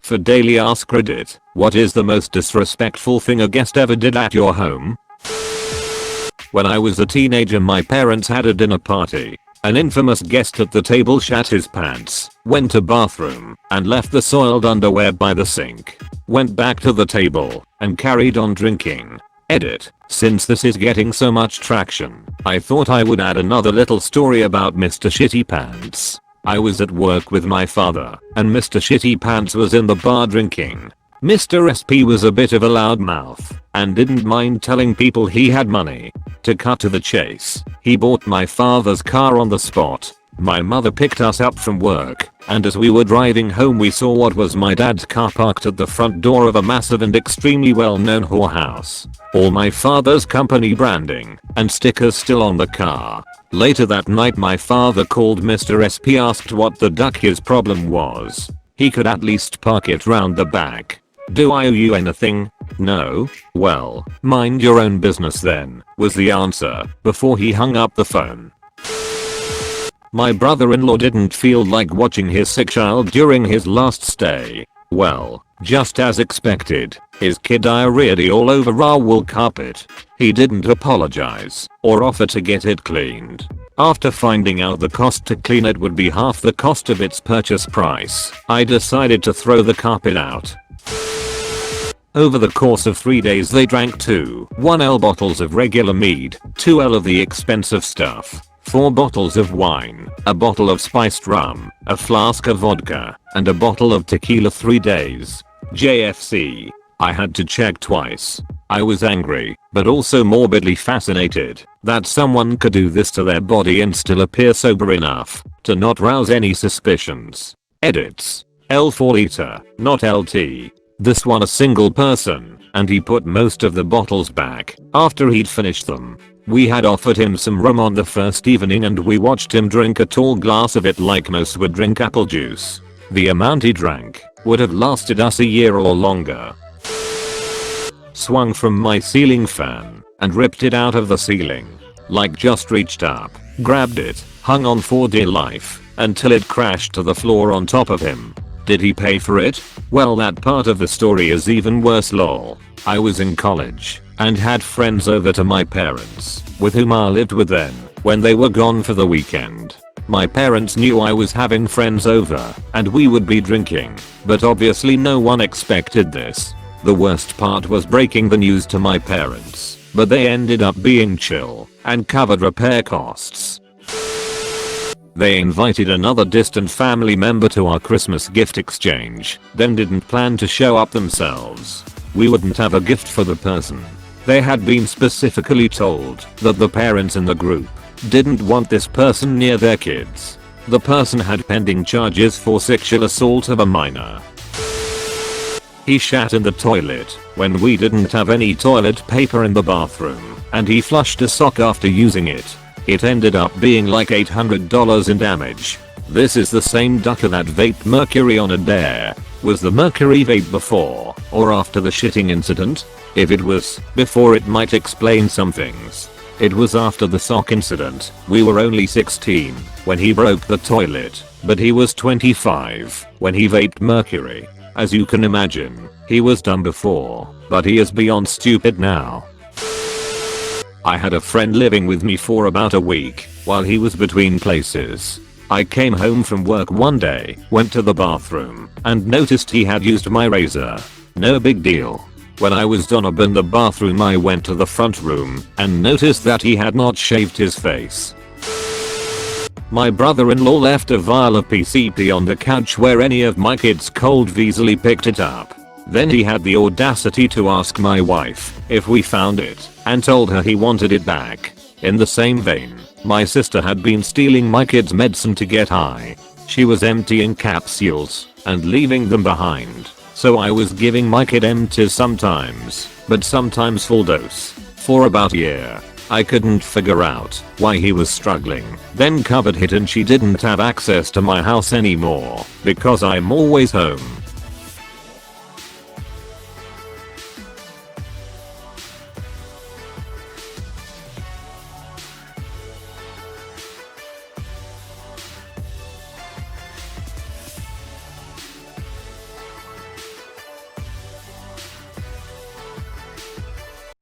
For daily ask Reddit, what is the most disrespectful thing a guest ever did at your home? When I was a teenager, my parents had a dinner party. An infamous guest at the table shat his pants, went to bathroom, and left the soiled underwear by the sink. Went back to the table, and carried on drinking. Edit. Since this is getting so much traction, I thought I would add another little story about Mr. Shitty Pants. I was at work with my father, and Mr. Shitty Pants was in the bar drinking. Mr. SP was a bit of a loudmouth, and didn't mind telling people he had money. To cut to the chase, he bought my father's car on the spot. My mother picked us up from work, and as we were driving home we saw what was my dad's car parked at the front door of a massive and extremely well-known whorehouse. All my father's company branding and stickers still on the car. Later that night my father called Mr. SP, asked what the duck his problem was. He could at least park it round the back. Do I owe you anything? No? Well, mind your own business then, was the answer, before he hung up the phone. My brother-in-law didn't feel like watching his sick child during his last stay. Well, just as expected, his kid diarrheaed all over our wool carpet. He didn't apologize or offer to get it cleaned. After finding out the cost to clean it would be half the cost of its purchase price, I decided to throw the carpet out. Over the course of 3 days they drank 2 1L bottles of regular mead, 2L of the expensive stuff, 4 bottles of wine, a bottle of spiced rum, a flask of vodka, and a bottle of tequila. 3 days. JFC. I had to check twice. I was angry, but also morbidly fascinated that someone could do this to their body and still appear sober enough to not rouse any suspicions. Edits. L for liter, not LT. This one a single person, and he put most of the bottles back after he'd finished them. We had offered him some rum on the first evening and we watched him drink a tall glass of it like most would drink apple juice. The amount he drank would have lasted us a year or longer. Swung from my ceiling fan and ripped it out of the ceiling. Like just reached up, grabbed it, hung on for dear life until it crashed to the floor on top of him. Did he pay for it? Well, that part of the story is even worse. Lol. I was in college and had friends over to my parents, with whom I lived with then, when they were gone for the weekend. My parents knew I was having friends over and we would be drinking, but obviously no one expected this. The worst part was breaking the news to my parents, but they ended up being chill and covered repair costs. They invited another distant family member to our Christmas gift exchange, then didn't plan to show up themselves. We wouldn't have a gift for the person. They had been specifically told that the parents in the group didn't want this person near their kids. The person had pending charges for sexual assault of a minor. He shat in the toilet when we didn't have any toilet paper in the bathroom, and he flushed a sock after using it. It ended up being like $800 in damage. This is the same ducker that vaped mercury on a dare. Was the mercury vape before or after the shitting incident? If it was before, it might explain some things. It was after the sock incident. We were only 16 when he broke the toilet, but he was 25 when he vaped mercury. As you can imagine, he was dumb before, but he is beyond stupid now. I had a friend living with me for about a week while he was between places. I came home from work one day, went to the bathroom, and noticed he had used my razor. No big deal. When I was done up in the bathroom, I went to the front room and noticed that he had not shaved his face. My brother-in-law left a vial of PCP on the couch where any of my kids cold easily picked it up. Then he had the audacity to ask my wife if we found it and told her he wanted it back. In the same vein, my sister had been stealing my kids' medicine to get high. She was emptying capsules and leaving them behind. So I was giving my kid empties sometimes, but sometimes full dose, for about a year. I couldn't figure out why he was struggling. Then COVID hit and she didn't have access to my house anymore because I'm always home.